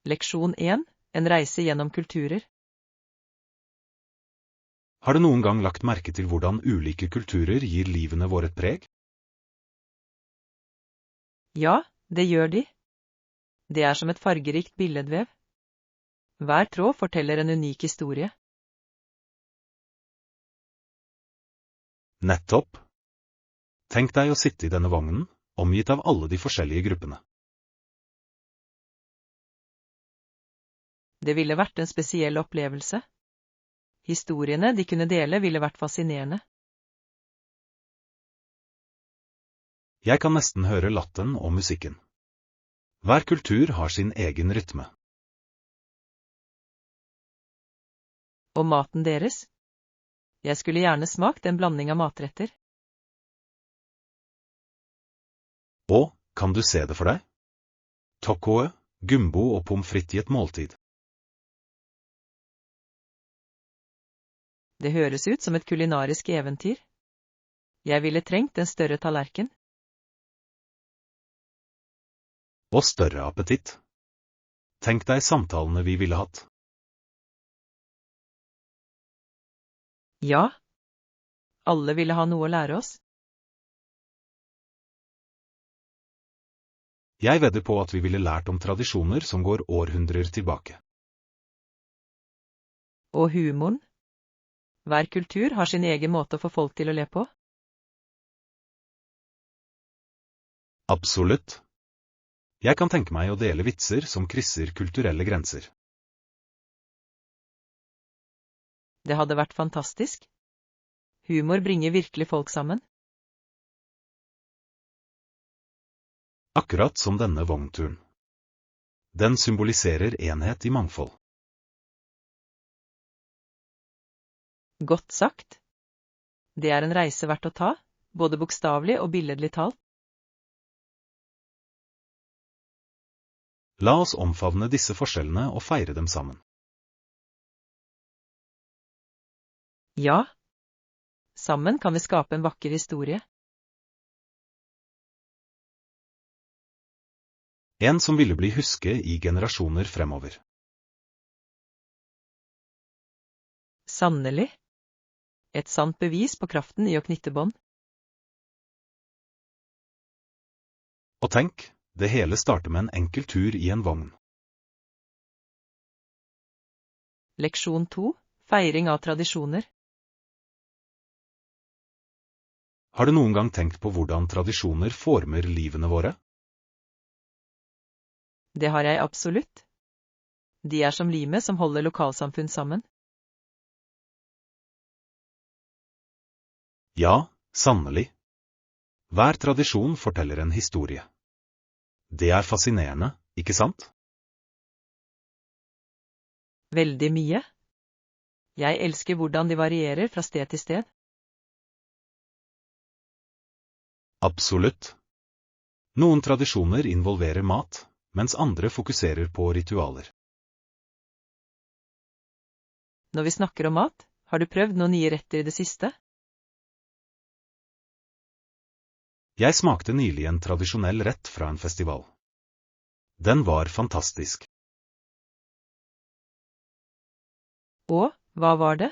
Leksjon 1. En reise gjennom kulturer. Har du noen gang lagt merke til hvordan ulike kulturer gir livene våre et preg? Ja, det gjør de. Det er som et fargerikt billedvev. Hver tråd forteller en unik historie. Nettopp. Tenk deg å sitte i denne vognen, omgitt av alle de forskjellige gruppene. Det ville vært en spesiell opplevelse. Historiene de kunne dele ville vært fascinerende. Jeg kan nesten høre latteren og musikken. Hver kultur har sin egen rytme. Og maten deres? Jeg skulle gjerne smakt en blanding av matretter. Og, kan du se det for deg? Tacoe, gumbo og pommes frites i et måltid. Det høres ut som et kulinarisk eventyr. Jeg ville trengt en større tallerken. Og større appetitt. Tenk deg samtalene vi ville hatt. Ja. Alle ville ha noe å lære oss. Jeg vedder på at vi ville lært om tradisjoner som går århundrer tilbake. Og humoren. Hver kultur har sin egen måte å få folk til å le på. Absolutt. Jeg kan tenke meg å dele vitser som krysser kulturelle grenser. Det hadde vært fantastisk. Humor bringer virkelig folk sammen. Akkurat som denne vognturen. Den symboliserer enhet i mangfold. Godt sagt. Det er en reise verdt å ta, både bokstavelig og billedlig talt. La oss omfavne disse forskjellene og feire dem sammen. Ja. Sammen kan vi skape en vakker historie. En som ville bli husket i generasjoner fremover. Sannelig. Et sant bevis på kraften i å knytte bånd. Og tenk, det hele starter med en enkel tur i en vogn. Leksjon 2. Feiring av tradisjoner. Har du noen gang tenkt på hvordan tradisjoner former livene våre? Det har jeg absolutt. De er som limet som holder lokalsamfunn sammen. Ja, sannelig. Hver tradisjon forteller en historie. Det er fascinerende, ikke sant? Veldig mye. Jeg elsker hvordan de varierer fra sted til sted. Absolutt. Noen tradisjoner involverer mat, mens andre fokuserer på ritualer. Når vi snakker om mat, har du prøvd noen nye retter i det siste? Jeg smakte nylig en tradisjonell rett fra en festival. Den var fantastisk. Og, hva var det?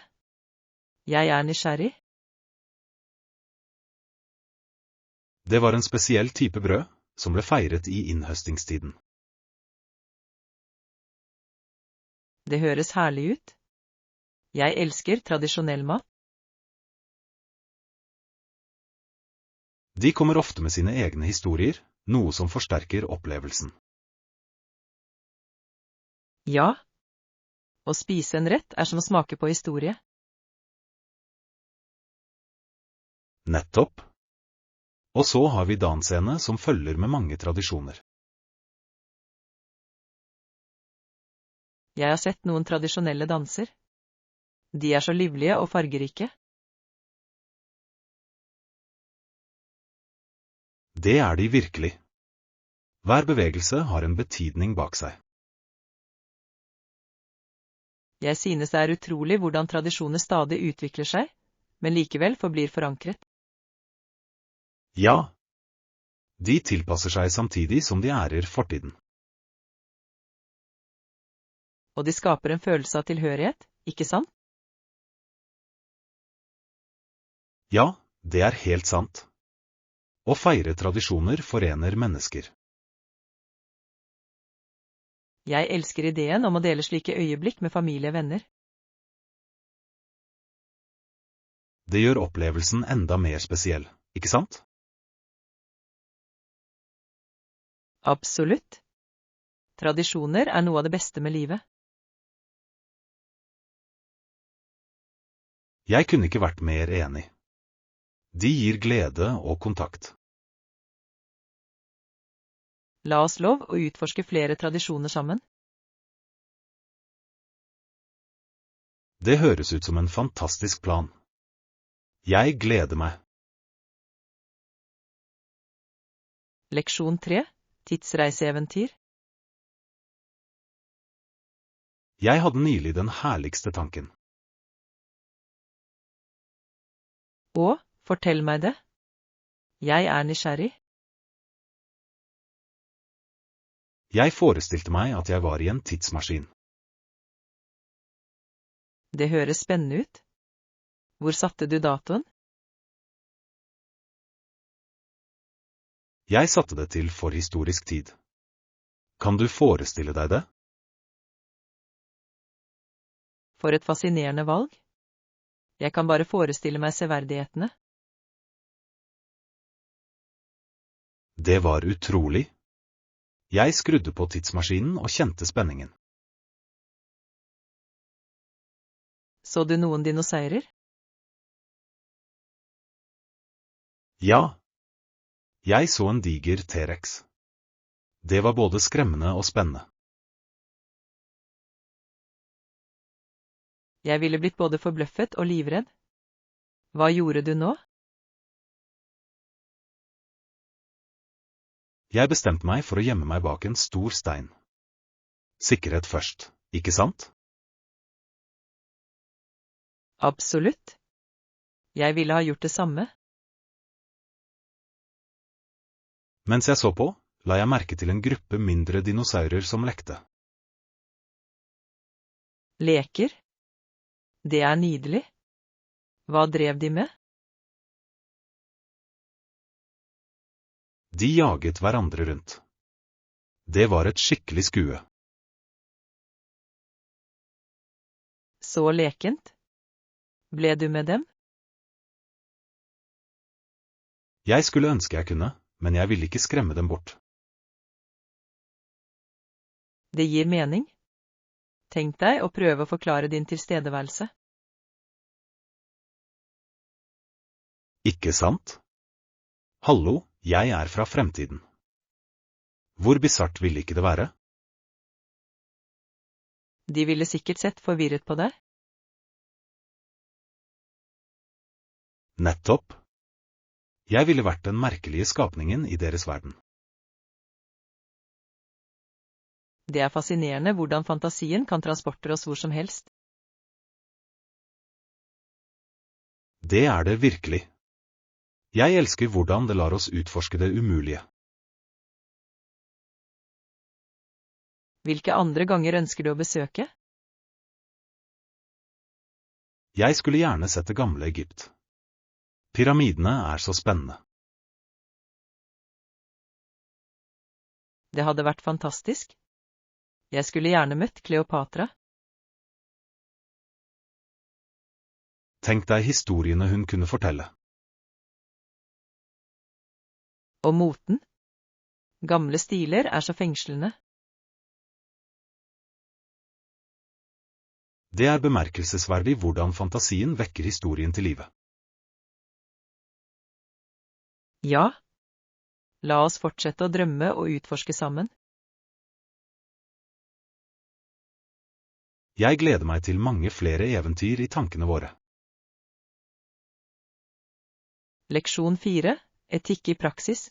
Jeg er nysgjerrig. Det var en spesiell type brød, som ble feiret i innhøstingstiden. Det høres herlig ut. Jeg elsker tradisjonell mat. De kommer ofte med sine egne historier, noe som forsterker opplevelsen. Ja. Å spise en rett er som å smake på historie. Nettopp. Og så har vi dansene som følger med mange tradisjoner. Jeg har sett noen tradisjonelle danser. De er så livlige og fargerike. Det er de virkelig. Hver bevegelse har en betydning bak seg. Jeg synes det er utrolig hvordan tradisjoner stadig utvikler seg, men likevel forblir forankret. Ja. De tilpasser seg samtidig som de ærer fortiden. Og de skaper en følelse av tilhørighet, ikke sant? Ja, det er helt sant. Å feire tradisjoner forener mennesker. Jeg elsker ideen om å dele slike øyeblikk med familie og venner. Det gjør opplevelsen enda mer spesiell, ikke sant? Absolutt. Tradisjoner er noe av det beste med livet. Jeg kunne ikke vært mer enig. De gir glede og kontakt. La oss lov å utforske flere tradisjoner sammen. Det høres ut som en fantastisk plan. Jeg gleder meg. Leksjon 3. Tidsreiseeventyr. Jeg hadde nylig den herligste tanken. Og, fortell meg det. Jeg er nysgjerrig. Jeg forestilte meg at jeg var i en tidsmaskin. Det høres spennende ut. Hvor satte du datoen? Jeg satte det til forhistorisk tid. Kan du forestille deg det? For et fascinerende valg. Jeg kan bare forestille meg severdighetene. Det var utrolig. Jeg skrudde på tidsmaskinen og kjente spenningen. Så du noen dinosaurer? Ja. Jeg så en diger T-rex. Det var både skremmende og spennende. Jeg ville blitt både forbløffet og livredd. Hva gjorde du nå? Jeg bestemte meg for å gjemme meg bak en stor stein. Sikkerhet først, ikke sant? Absolutt. Jeg ville ha gjort det samme. Mens jeg så på, la jeg merke til en gruppe mindre dinosaurer som lekte. Leker? Det er nydelig. Hva drev de med? De jaget hverandre rundt. Det var et skikkelig skue. Så lekent. Ble du med dem? Jeg skulle ønske jeg kunne, men jeg ville ikke skremme dem bort. Det gir mening. Tenk deg å prøve å forklare din tilstedeværelse. Ikke sant? Hallo, jeg er fra fremtiden. Hvor bisart ville ikke det være? De ville sikkert sett forvirret på deg. Nettopp. Jeg ville vært den merkelige skapningen i deres verden. Det er fascinerende hvordan fantasien kan transportere oss hvor som helst. Det er det virkelig. Jeg elsker hvordan det lar oss utforske det umulige. Hvilke andre ganger ønsker du å besøke? Jeg skulle gjerne sett det gamle Egypt. Pyramidene er så spennende. Det hadde vært fantastisk. Jeg skulle gjerne møtt Kleopatra. Tenk deg historiene hun kunne fortelle. Og moten. Gamle stiler er så fengslende. Det er bemerkelsesverdig hvordan fantasien vekker historien til live. Ja. La oss fortsette å drømme og utforske sammen. Jeg gleder meg til mange flere eventyr i tankene våre. Leksjon 4. Etikk i praksis.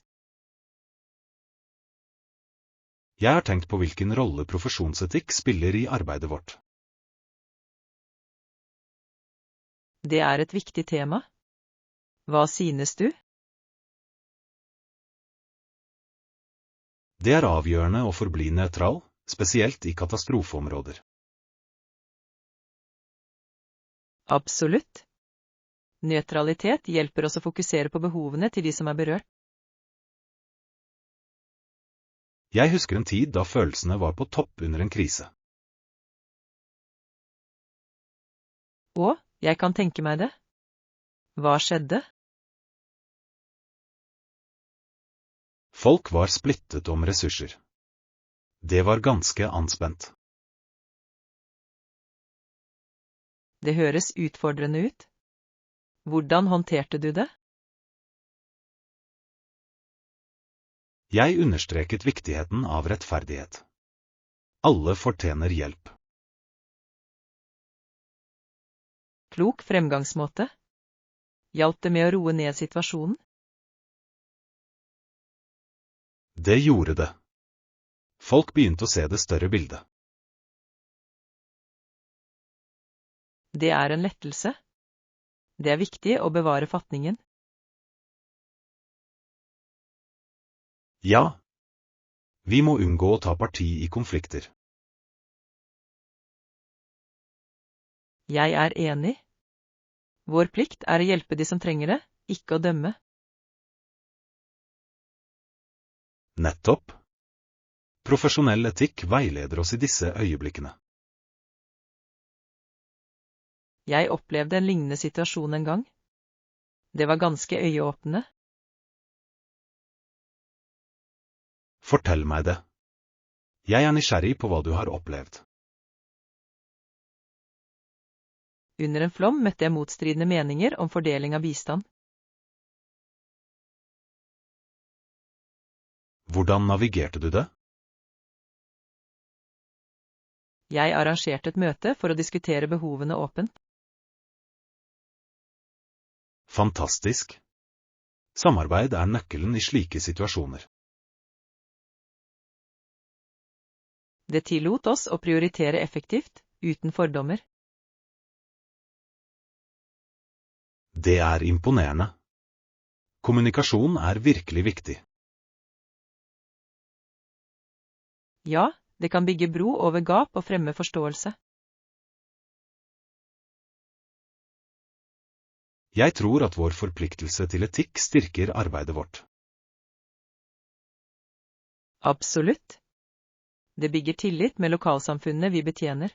Jeg har tenkt på hvilken rolle profesjonsetikk spiller i arbeidet vårt. Det er et viktig tema. Hva synes du? Det er avgjørende å forbli nøytral, spesielt i katastrofeområder. Absolutt. Nøytralitet hjelper oss å fokusere på behovene til de som er berørt. Jeg husker en tid da følelsene var på topp under en krise. Og, jeg kan tenke meg det. Hva skjedde? Folk var splittet om ressurser. Det var ganske anspent. Det høres utfordrende ut. Hvordan håndterte du det? Jeg understreket viktigheten av rettferdighet. Alle fortjener hjelp. Klok fremgangsmåte. Hjalp det med å roe ned situasjonen? Det gjorde det. Folk begynte å se det større bildet. Det er en lettelse. Det er viktig å bevare fatningen. Ja. Vi må unngå å ta parti i konflikter. Jeg er enig. Vår plikt er å hjelpe de som trenger det, ikke å dømme. Nettopp. Profesjonell etikk veileder oss i disse øyeblikkene. Jeg opplevde en lignende situasjon en gang. Det var ganske øyeåpnende. Fortell meg det. Jeg er nysgjerrig på hva du har opplevd. Under en flom møtte jeg motstridende meninger om fordeling av bistand. Hvordan navigerte du det? Jeg arrangerte et møte for å diskutere behovene åpent. Fantastisk. Samarbeid er nøkkelen i slike situasjoner. Det tillot oss å prioritere effektivt, uten fordommer. Det er imponerende. Kommunikasjon er virkelig viktig. Ja, det kan bygge bro over gap og fremme forståelse. Jeg tror at vår forpliktelse til etikk styrker arbeidet vårt. Absolutt. Det bygger tillit med lokalsamfunnene vi betjener.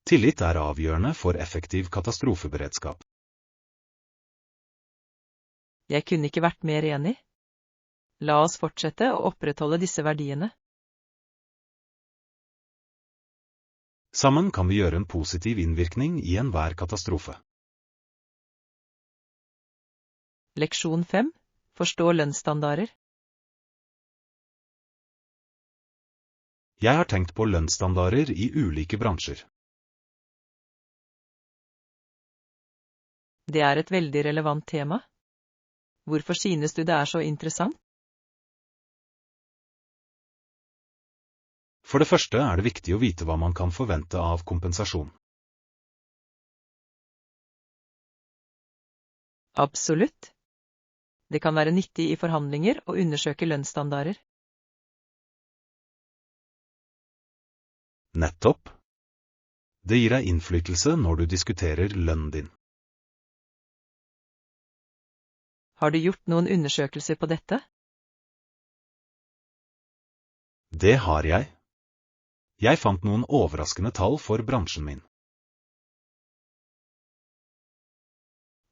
Tillit er avgjørende for effektiv katastrofeberedskap. Jeg kunne ikke vært mer enig. La oss fortsette å opprettholde disse verdiene. Sammen kan vi gjøre en positiv innvirkning i enhver katastrofe. Leksjon 5. Forstå lønnsstandarder. Jeg har tenkt på lønnsstandarder i ulike bransjer. Det er et veldig relevant tema. Hvorfor synes du det er så interessant? For det første er det viktig å vite hva man kan forvente av kompensasjon. Absolutt. Det kan være nyttig i forhandlinger å undersøke lønnsstandarder. Nettopp. Det gir deg innflytelse når du diskuterer lønnen din. Har du gjort noen undersøkelser på dette? Det har jeg. Jeg fant noen overraskende tall for bransjen min.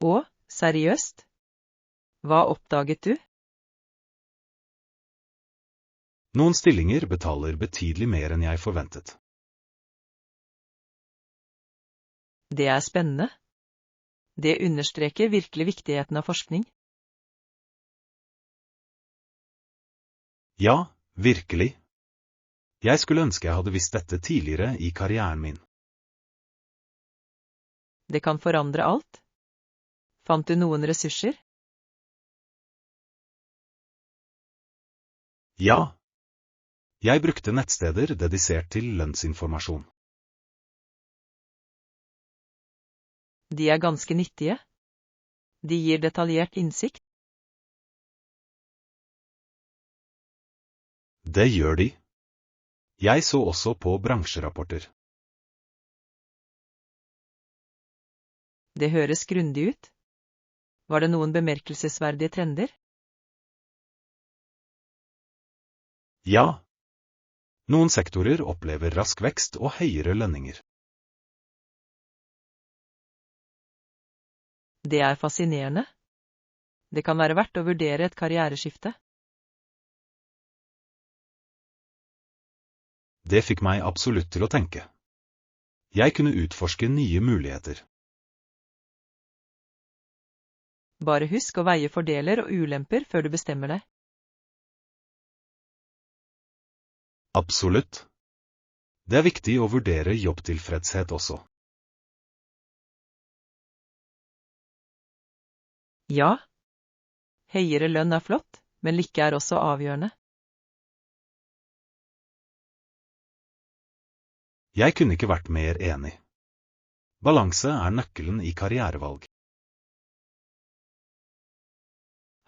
Å, seriøst? Hva oppdaget du? Noen stillinger betaler betydelig mer enn jeg forventet. Det er spennende. Det understreker virkelig viktigheten av forskning. Ja, virkelig. Jeg skulle ønske jeg hadde visst dette tidligere i karrieren min. Det kan forandre alt. Fant du noen ressurser? Ja. Jeg brukte nettsteder dedisert til lønnsinformasjon. De er ganske nyttige. De gir detaljert innsikt. Det gjør de. Jeg så også på bransjerapporter. Det høres grundig ut. Var det noen bemerkelsesverdige trender? Ja. Noen sektorer opplever rask vekst og høyere lønninger. Det er fascinerende. Det kan være verdt å vurdere et karriereskifte. Det fikk meg absolutt til å tenke. Jeg kunne utforske nye muligheter. Bare husk å veie fordeler og ulemper før du bestemmer deg. Absolutt. Det er viktig å vurdere jobbtilfredshet også. Ja. Høyere lønn er flott, men lykke er også avgjørende. Jeg kunne ikke vært mer enig. Balanse er nøkkelen i karrierevalg.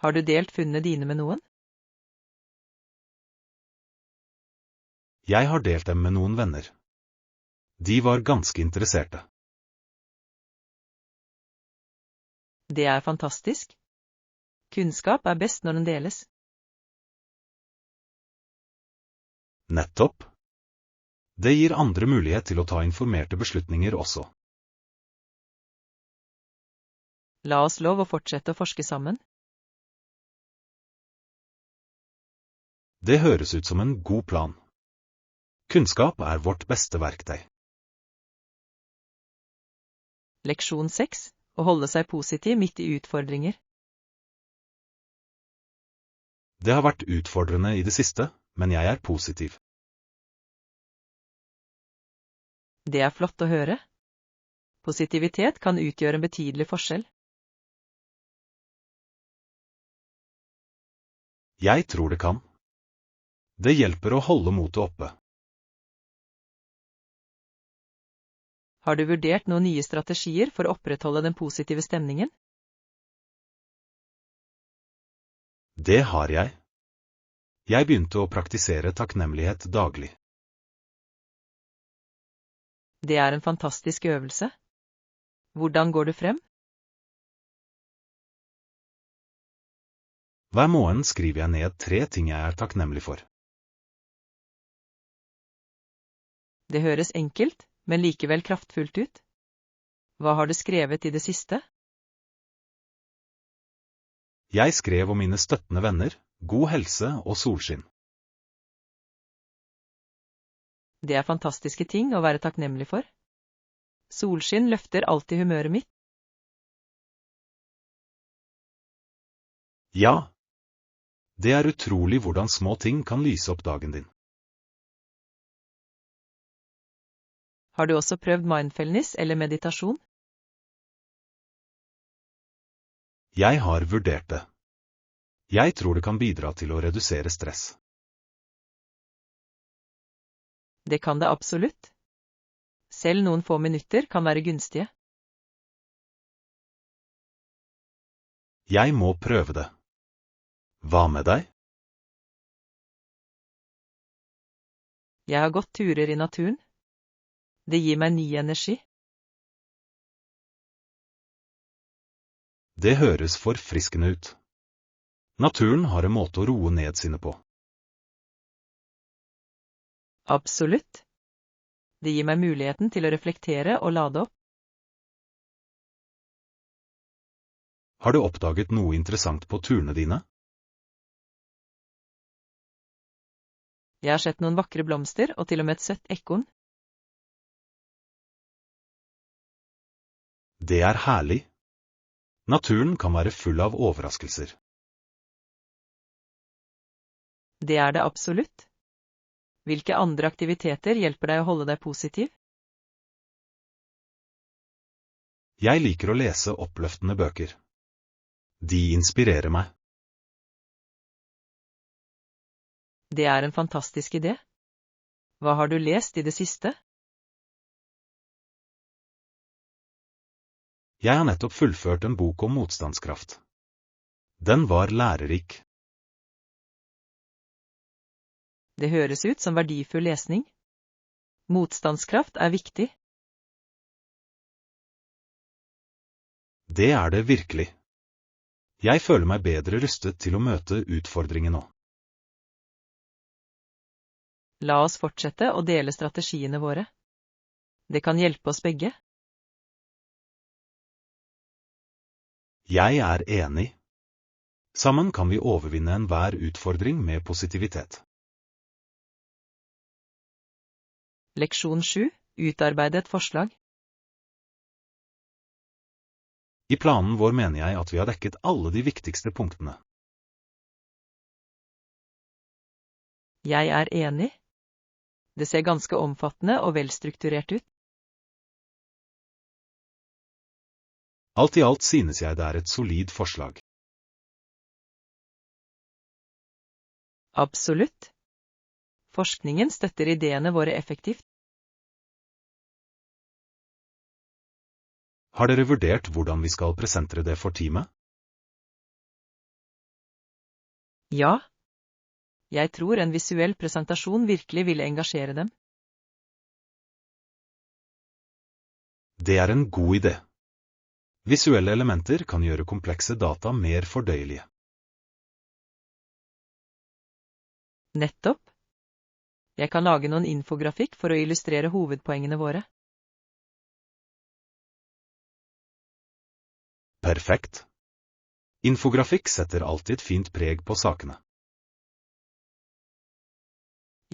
Har du delt funnene dine med noen? Jeg har delt dem med noen venner. De var ganske interesserte. Det er fantastisk. Kunnskap er best når den deles. Nettopp. Det gir andre mulighet til å ta informerte beslutninger også. La oss lov å fortsette å forske sammen. Det høres ut som en god plan. Kunnskap er vårt beste verktøy. Leksjon 6. Å holde seg positiv midt i utfordringer. Det har vært utfordrende i det siste, men jeg er positiv. Det er flott å høre. Positivitet kan utgjøre en betydelig forskjell. Jeg tror det kan. Det hjelper å holde motet oppe. Har du vurdert noen nye strategier for å opprettholde den positive stemningen? Det har jeg. Jeg begynte å praktisere takknemlighet daglig. Det er en fantastisk øvelse. Hvordan går du frem? Hver morgen skriver jeg ned 3 ting jeg er takknemlig for. Det høres enkelt, men likevel kraftfullt ut. Hva har du skrevet i det siste? Jeg skrev om mine støttende venner, god helse og solskinn. Det er fantastiske ting å være takknemlig for. Solskinn løfter alltid humøret mitt. Ja. Det er utrolig hvordan små ting kan lyse opp dagen din. Har du også prøvd mindfulness eller meditasjon? Jeg har vurdert det. Jeg tror det kan bidra til å redusere stress. Det kan det absolutt. Selv noen få minutter kan være gunstige. Jeg må prøve det. Hva med deg? Jeg har gått turer i naturen. Det gir meg ny energi. Det høres forfriskende ut. Naturen har en måte å roe ned sinnet på. Absolutt. Det gir meg muligheten til å reflektere og lade opp. Har du oppdaget noe interessant på turene dine? Jeg har sett noen vakre blomster og til og med et søtt ekorn. Det er herlig. Naturen kan være full av overraskelser. Det er det absolutt. Hvilke andre aktiviteter hjelper deg å holde deg positiv? Jeg liker å lese oppløftende bøker. De inspirerer meg. Det er en fantastisk idé. Hva har du lest i det siste? Jeg har nettopp fullført en bok om motstandskraft. Den var lærerik. Det høres ut som verdifull lesning. Motstandskraft er viktig. Det er det virkelig. Jeg føler meg bedre rustet til å møte utfordringen nå. La oss fortsette å dele strategiene våre. Det kan hjelpe oss begge. Jeg er enig. Sammen kan vi overvinne enhver utfordring med positivitet. Leksjon 7. Utarbeide et forslag. I planen vår mener jeg at vi har dekket alle de viktigste punktene. Jeg er enig. Det ser ganske omfattende og velstrukturert ut. Alt i alt synes jeg det er et solid forslag. Absolutt. Forskningen støtter ideene våre effektivt. Har dere vurdert hvordan vi skal presentere det for teamet? Ja. Jeg tror en visuell presentasjon virkelig vil engasjere dem. Det er en god idé. Visuelle elementer kan gjøre komplekse data mer fordøyelige. Nettopp. Jeg kan lage noen infografikk for å illustrere hovedpoengene våre. Perfekt. Infografikk setter alltid et fint preg på sakene.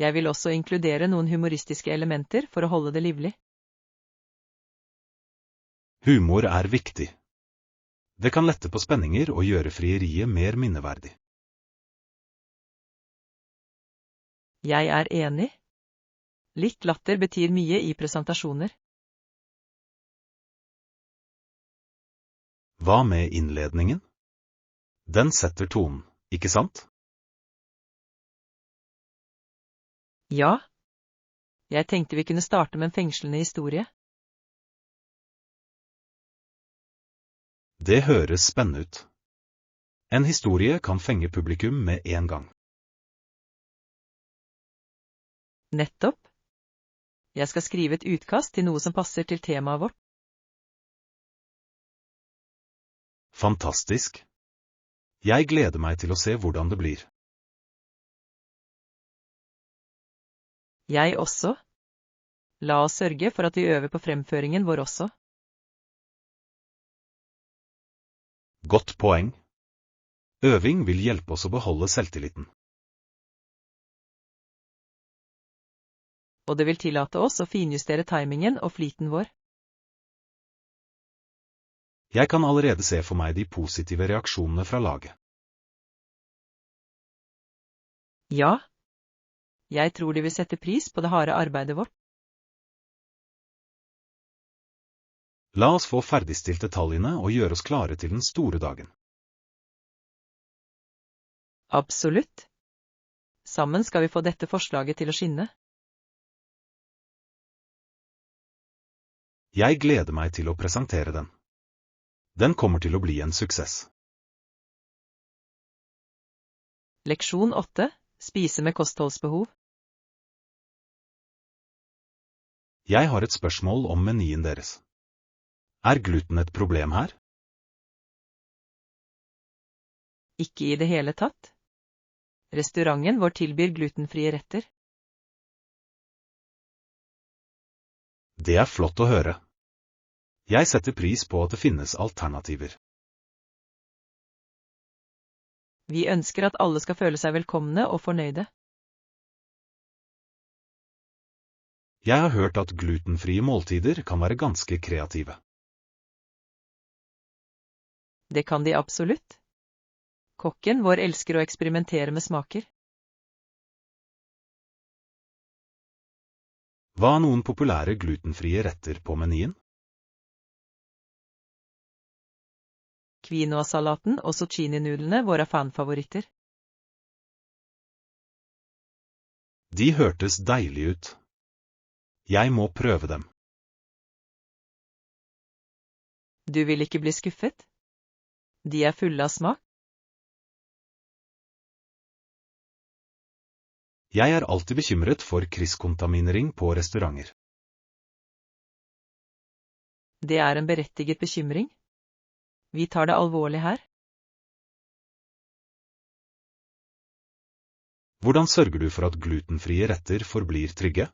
Jeg vil også inkludere noen humoristiske elementer for å holde det livlig. Humor er viktig. Det kan lette på spenninger og gjøre frieriet mer minneverdig. Jeg er enig. Litt latter betyr mye i presentasjoner. Hva med innledningen? Den setter tonen, ikke sant? Ja. Jeg tenkte vi kunne starte med en fengslende historie. Det høres spennende ut. En historie kan fenge publikum med en gang. Nettopp. Jeg skal skrive et utkast til noe som passer til temaet vårt. Fantastisk. Jeg gleder meg til å se hvordan det blir. Jeg også. La oss sørge for at vi øver på fremføringen vår også. Godt poeng. Øving vil hjelpe oss å beholde selvtilliten. Og det vil tillate oss å finjustere timingen og fliten vår. Jeg kan allerede se for meg de positive reaksjonene fra laget. Ja. Jeg tror de vil sette pris på det harde arbeidet vårt. La oss få ferdigstilt detaljene og gjøre oss klare til den store dagen. Absolutt. Sammen skal vi få dette forslaget til å skinne. Jeg gleder meg til å presentere den. Den kommer til å bli en suksess. Leksjon 8. Spise med kostholdsbehov. Jeg har et spørsmål om menyen deres. Er gluten et problem her? Ikke i det hele tatt. Restauranten vår tilbyr glutenfrie retter. Det er flott å høre. Jeg setter pris på at det finnes alternativer. Vi ønsker at alle skal føle seg velkomne og fornøyde. Jeg har hørt at glutenfrie måltider kan være ganske kreative. Det kan de absolutt. Kokken vår elsker å eksperimentere med smaker. Hva er noen populære glutenfrie retter på menyen? Quinoa-salaten og zucchini-nudlene våre er fanfavoritter. De hørtes deilig ut. Jeg må prøve dem. Du vil ikke bli skuffet? De er fulle av smak. Jeg er alltid bekymret for krysskontaminering på restauranter. Det er en berettiget bekymring. Vi tar det alvorlig her. Hvordan sørger du for at glutenfrie retter forblir trygge?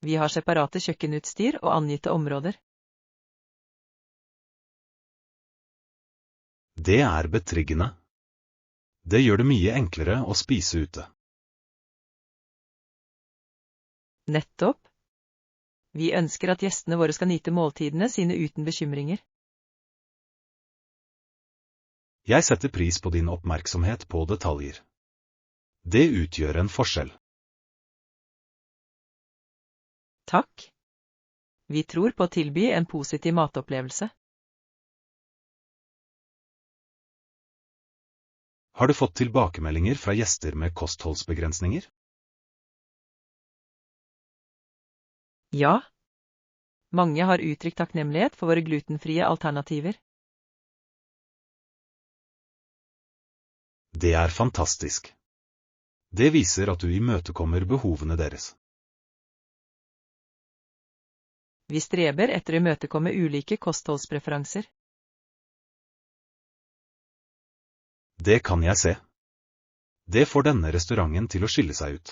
Vi har separate kjøkkenutstyr og angitte områder. Det er betryggende. Det gjør det mye enklere å spise ute. Nettopp. Vi ønsker at gjestene våre skal nyte måltidene sine uten bekymringer. Jeg setter pris på din oppmerksomhet på detaljer. Det utgjør en forskjell. Takk. Vi tror på å tilby en positiv matopplevelse. Har du fått tilbakemeldinger fra gjester med kostholdsbegrensninger? Ja. Mange har uttrykt takknemlighet for våre glutenfrie alternativer. Det er fantastisk. Det viser at du imøtekommer behovene deres. Vi streber etter å imøtekomme ulike kostholdspreferanser. Det kan jeg se. Det får denne restauranten til å skille seg ut.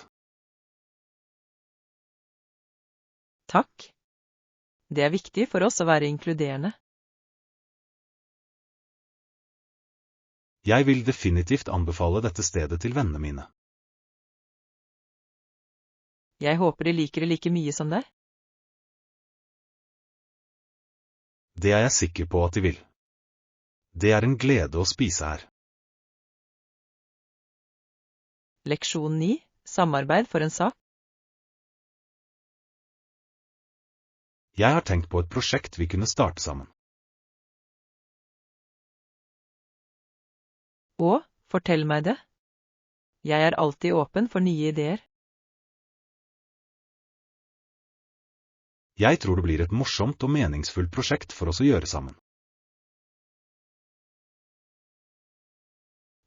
Takk. Det er viktig for oss å være inkluderende. Jeg vil definitivt anbefale dette stedet til vennene mine. Jeg håper de liker det like mye som deg. Det er jeg sikker på at de vil. Det er en glede å spise her. Leksjon 9. Samarbeid for en sak. Jeg har tenkt på et prosjekt vi kunne starte sammen. Og, fortell meg det. Jeg er alltid åpen for nye ideer. Jeg tror det blir et morsomt og meningsfullt prosjekt for oss å gjøre sammen.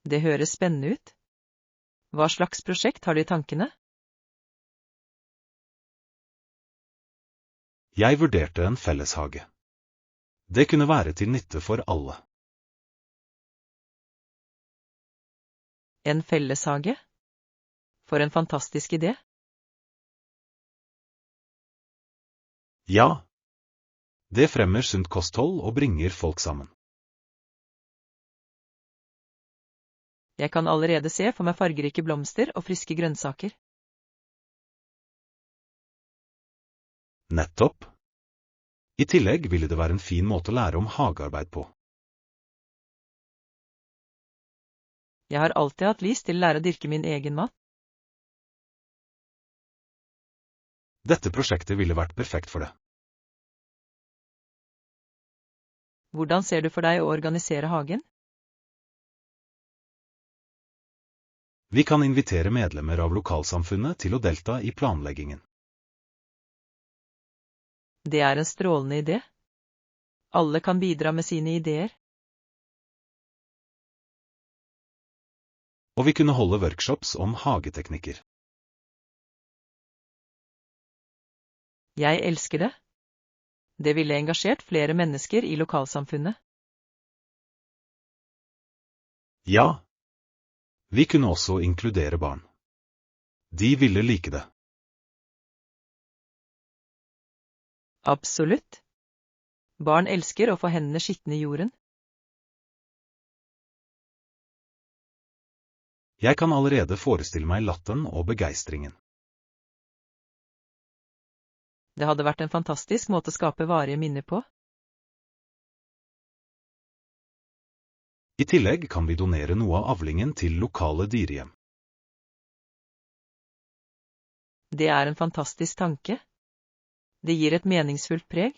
Det høres spennende ut. Hva slags prosjekt har du i tankene? Jeg vurderte en felleshage. Det kunne være til nytte for alle. En felleshage? For en fantastisk idé. Ja. Det fremmer sunt kosthold og bringer folk sammen. Jeg kan allerede se for meg fargerike blomster og friske grønnsaker. Nettopp. I tillegg ville det være en fin måte å lære om hagearbeid på. Jeg har alltid hatt lyst til å lære å dyrke min egen mat. Dette prosjektet ville vært perfekt for det. Hvordan ser du for deg å organisere hagen? Vi kan invitere medlemmer av lokalsamfunnet til å delta i planleggingen. Det er en strålende idé. Alle kan bidra med sine ideer. Og vi kunne holde workshops om hageteknikker. Jeg elsker det. Det ville engasjert flere mennesker i lokalsamfunnet. Ja. Vi kunne også inkludere barn. De ville like det. Absolutt. Barn elsker å få hendene skitne i jorden. Jeg kan allerede forestille meg latteren og begeistringen. Det hadde vært en fantastisk måte å skape varige minner på. I tillegg kan vi donere noe av avlingen til lokale dyrehjem. Det er en fantastisk tanke. Det gir et meningsfullt preg.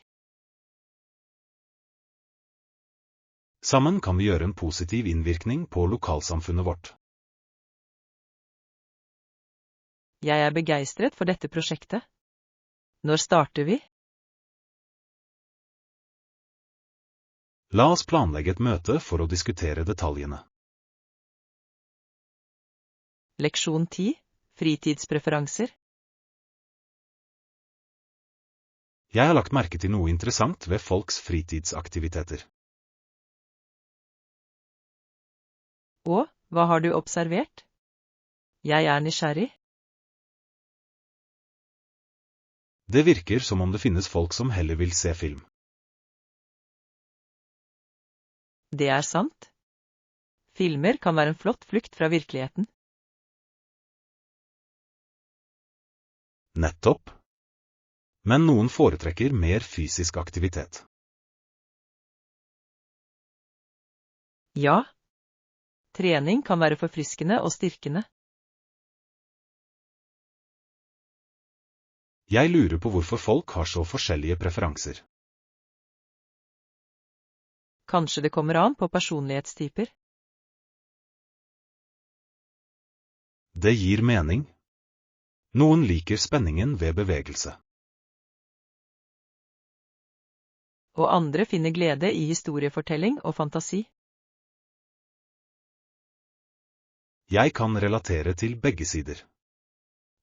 Sammen kan vi gjøre en positiv innvirkning på lokalsamfunnet vårt. Jeg er begeistret for dette prosjektet. Når starter vi? La oss planlegge et møte for å diskutere detaljene. Leksjon 10. Fritidspreferanser. Jeg har lagt merke til noe interessant ved folks fritidsaktiviteter. Og, hva har du observert? Jeg er nysgjerrig. Det virker som om det finnes folk som heller vil se film. Det er sant. Filmer kan være en flott flukt fra virkeligheten. Nettopp. Men noen foretrekker mer fysisk aktivitet. Ja. Trening kan være forfriskende og styrkende. Jeg lurer på hvorfor folk har så forskjellige preferanser. Kanskje det kommer an på personlighetstyper. Det gir mening. Noen liker spenningen ved bevegelse. Og andre finner glede i historiefortelling og fantasi. Jeg kan relatere til begge sider.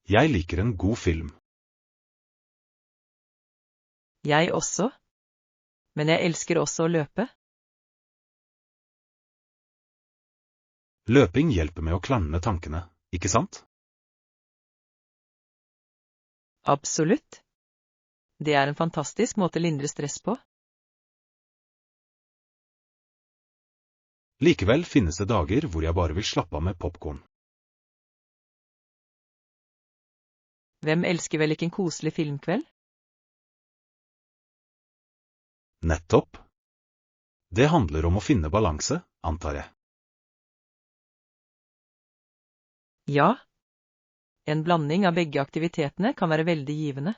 Jeg liker en god film. Jeg også. Men jeg elsker også å løpe. Løping hjelper med å klarne tankene, ikke sant? Absolutt. Det er en fantastisk måte å lindre stress på. Likevel finnes det dager hvor jeg bare vil slappe av med popcorn. Hvem elsker vel ikke en koselig filmkveld? Nettopp. Det handler om å finne balanse, antar jeg. Ja. En blanding av begge aktivitetene kan være veldig givende.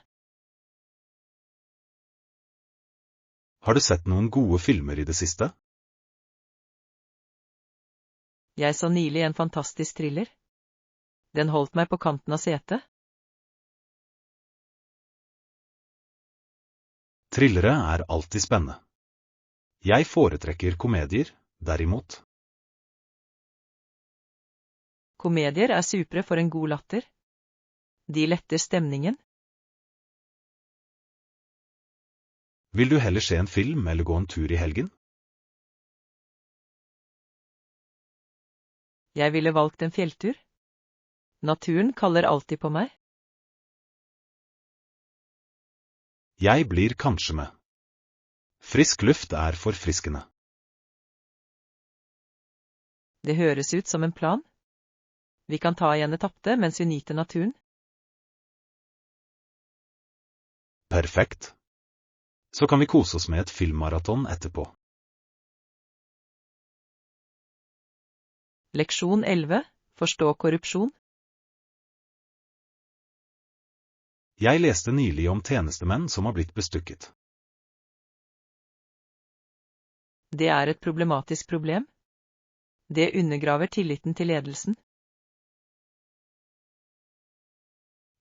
Har du sett noen gode filmer i det siste? Jeg så nylig en fantastisk thriller. Den holdt meg på kanten av setet. Thrillere er alltid spennende. Jeg foretrekker komedier, derimot. Komedier er supre for en god latter. De letter stemningen. Vil du heller se en film eller gå en tur i helgen? Jeg ville valgt en fjelltur. Naturen kaller alltid på meg. Jeg blir kanskje med. Frisk luft er forfriskende. Det høres ut som en plan. Vi kan ta igjen det tapte mens vi nyter naturen. Perfekt. Så kan vi kose oss med et filmmaraton etterpå. Leksjon 11. Forstå korrupsjon. Jeg leste nylig om tjenestemenn som har blitt bestukket. Det er et problematisk problem. Det undergraver tilliten til ledelsen.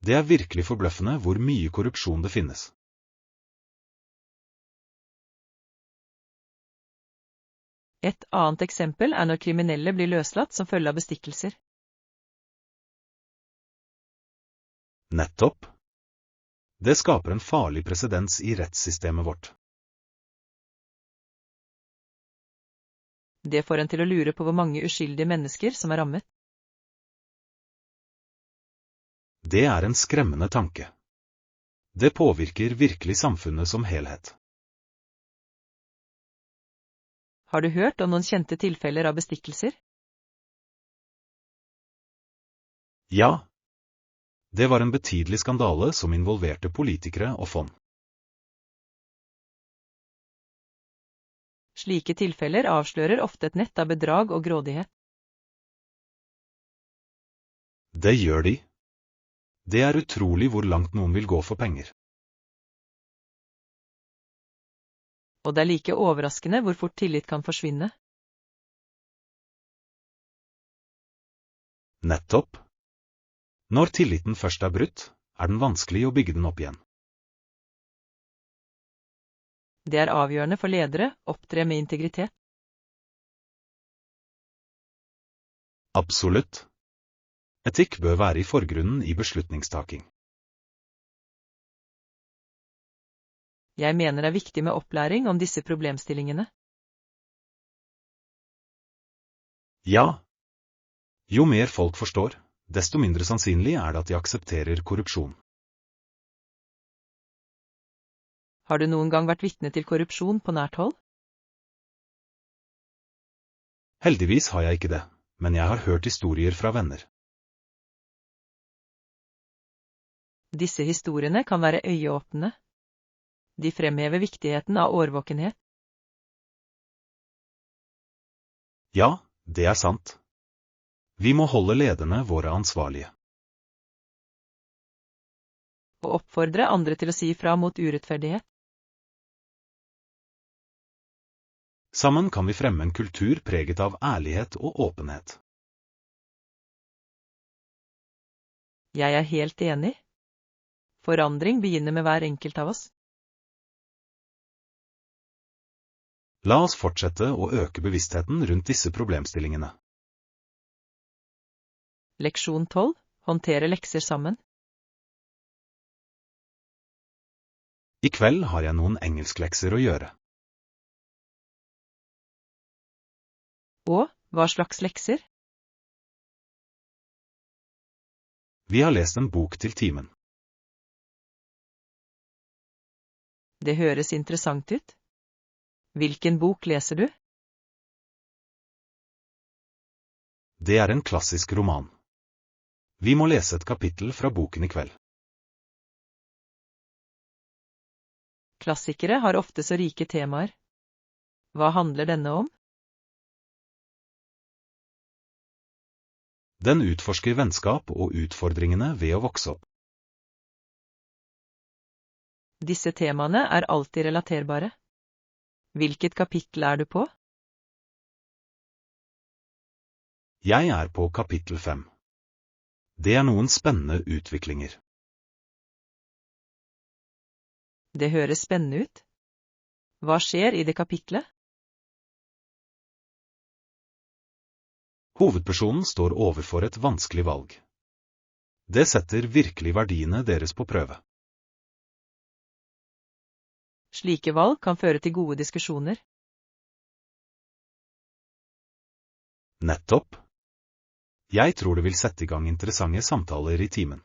Det er virkelig forbløffende hvor mye korrupsjon det finnes. Et annet eksempel er når kriminelle blir løslatt som følge av bestikkelser. Nettopp. Det skaper en farlig presedens i rettssystemet vårt. Det får en til å lure på hvor mange uskyldige mennesker som er rammet. Det er en skremmende tanke. Det påvirker virkelig samfunnet som helhet. Har du hørt om noen kjente tilfeller av bestikkelser? Ja. Det var en betydelig skandale som involverte politikere og fond. Slike tilfeller avslører ofte et nett av bedrag og grådighet. Det gjør de. Det er utrolig hvor langt noen vil gå for penger. Og det er like overraskende hvor fort tillit kan forsvinne. Nettopp. Når tilliten først er brutt, er den vanskelig å bygge den opp igjen. Det er avgjørende for ledere å opptre med integritet. Absolutt. Etikk bør være i forgrunnen i beslutningstaking. Jeg mener det er viktig med opplæring om disse problemstillingene. Ja. Jo mer folk forstår, desto mindre sannsynlig er det at de aksepterer korrupsjon. Har du noen gang vært vitne til korrupsjon på nært hold? Heldigvis har jeg ikke det, men jeg har hørt historier fra venner. Disse historiene kan være øyeåpnende. De fremhever viktigheten av årvåkenhet. Ja, det er sant. Vi må holde lederne våre ansvarlige. Og oppfordre andre til å si fra mot urettferdighet. Sammen kan vi fremme en kultur preget av ærlighet og åpenhet. Jeg er helt enig. Forandring begynner med hver enkelt av oss. La oss fortsette å øke bevisstheten rundt disse problemstillingene. Leksjon 12. Håndtere lekser sammen. I kveld har jeg noen engelsklekser å gjøre. Og, hva slags lekser? Vi har lest en bok til timen. Det høres interessant ut. Hvilken bok leser du? Det er en klassisk roman. Vi må lese et kapittel fra boken i kveld. Klassikere har ofte så rike temaer. Hva handler denne om? Den utforsker vennskap og utfordringene ved å vokse opp. Disse temaene er alltid relaterbare. Hvilket kapittel er du på? Jeg er på kapittel 5. Det er noen spennende utviklinger. Det høres spennende ut. Hva skjer i det kapitlet? Hovedpersonen står overfor et vanskelig valg. Det setter virkelig verdiene deres på prøve. Slike valg kan føre til gode diskusjoner. Nettopp. Jeg tror det vil sette i gang interessante samtaler i timen.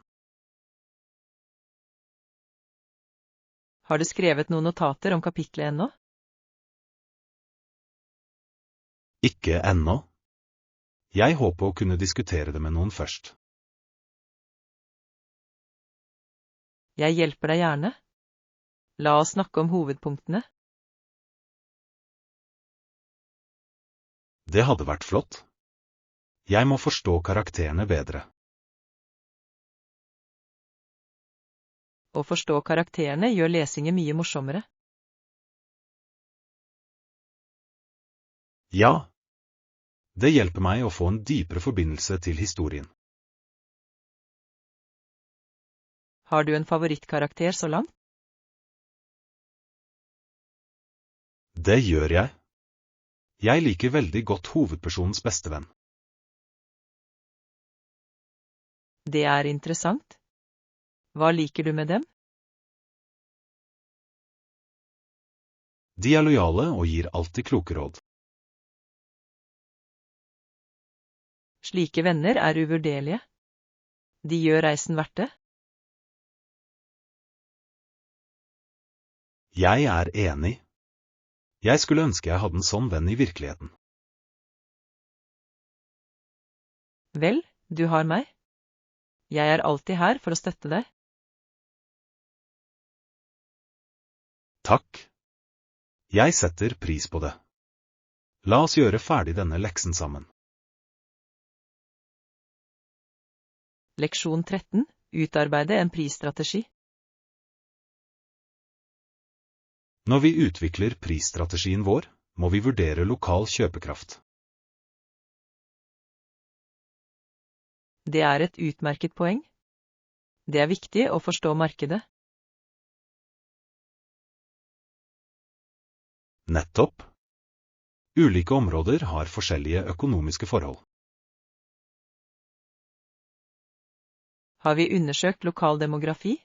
Har du skrevet noen notater om kapitlet ennå? Ikke ennå. Jeg håper å kunne diskutere det med noen først. Jeg hjelper deg gjerne. La oss snakke om hovedpunktene. Det hadde vært flott. Jeg må forstå karakterene bedre. Å forstå karakterene gjør lesingen mye morsommere. Ja. Det hjelper meg å få en dypere forbindelse til historien. Har du en favorittkarakter så langt? Det gjør jeg. Jeg liker veldig godt hovedpersonens bestevenn. Det er interessant. Hva liker du med dem? De er lojale og gir alltid kloke råd. Slike venner er uvurderlige. De gjør reisen verdt det. Jeg er enig. Jeg skulle ønske jeg hadde en sånn venn i virkeligheten. Vel, du har meg. Jeg er alltid her for å støtte deg. Takk. Jeg setter pris på det. La oss gjøre ferdig denne leksen sammen. Leksjon 13. Utarbeide en prisstrategi. Når vi utvikler prisstrategien vår, må vi vurdere lokal kjøpekraft. Det er et utmerket poeng. Det er viktig å forstå markedet. Nettopp. Ulike områder har forskjellige økonomiske forhold. Har vi undersøkt lokal demografi?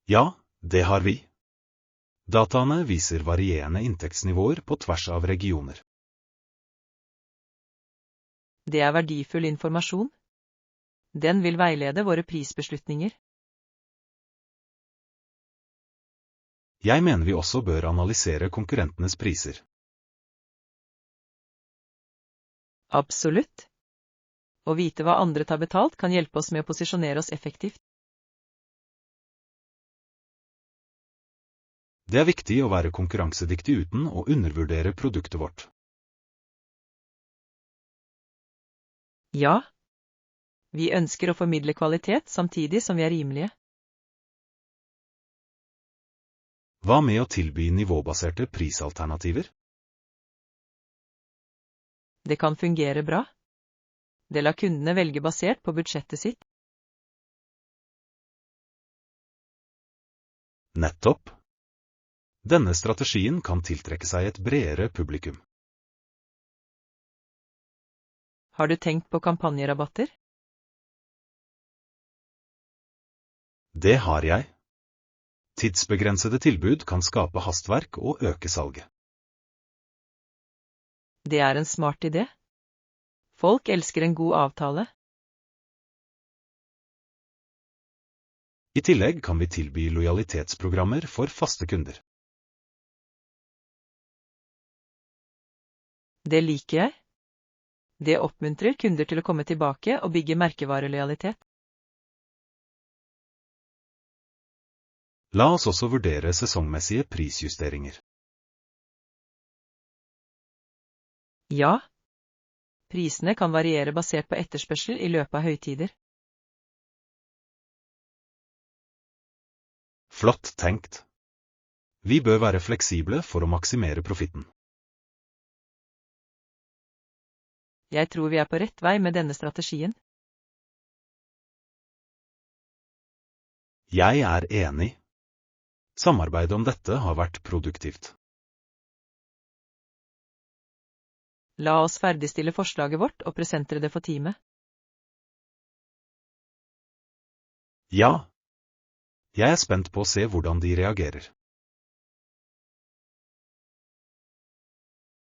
Ja, det har vi. Dataene viser varierende inntektsnivåer på tvers av regioner. Det er verdifull informasjon. Den vil veilede våre prisbeslutninger. Jeg mener vi også bør analysere konkurrentenes priser. Absolutt. Å vite hva andre tar betalt kan hjelpe oss med å posisjonere oss effektivt. Det er viktig å være konkurransedyktig uten å undervurdere produktet vårt. Ja. Vi ønsker å formidle kvalitet samtidig som vi er rimelige. Hva med å tilby nivåbaserte prisalternativer? Det kan fungere bra. Det lar kundene velge basert på budsjettet sitt. Nettopp. Denne strategien kan tiltrekke seg et bredere publikum. Har du tenkt på kampanjerabatter? Det har jeg. Tidsbegrensede tilbud kan skape hastverk og øke salget. Det er en smart idé. Folk elsker en god avtale. I tillegg kan vi tilby lojalitetsprogrammer for faste kunder. Det liker jeg. Det oppmuntrer kunder til å komme tilbake og bygge merkevarelojalitet. La oss også vurdere sesongmessige prisjusteringer. Ja. Prisene kan variere basert på etterspørsel i løpet av høytider. Flott tenkt. Vi bør være fleksible for å maksimere profitten. Jeg tror vi er på rett vei med denne strategien. Jeg er enig. Samarbeidet om dette har vært produktivt. La oss ferdigstille forslaget vårt og presentere det for teamet. Ja. Jeg er spent på å se hvordan de reagerer.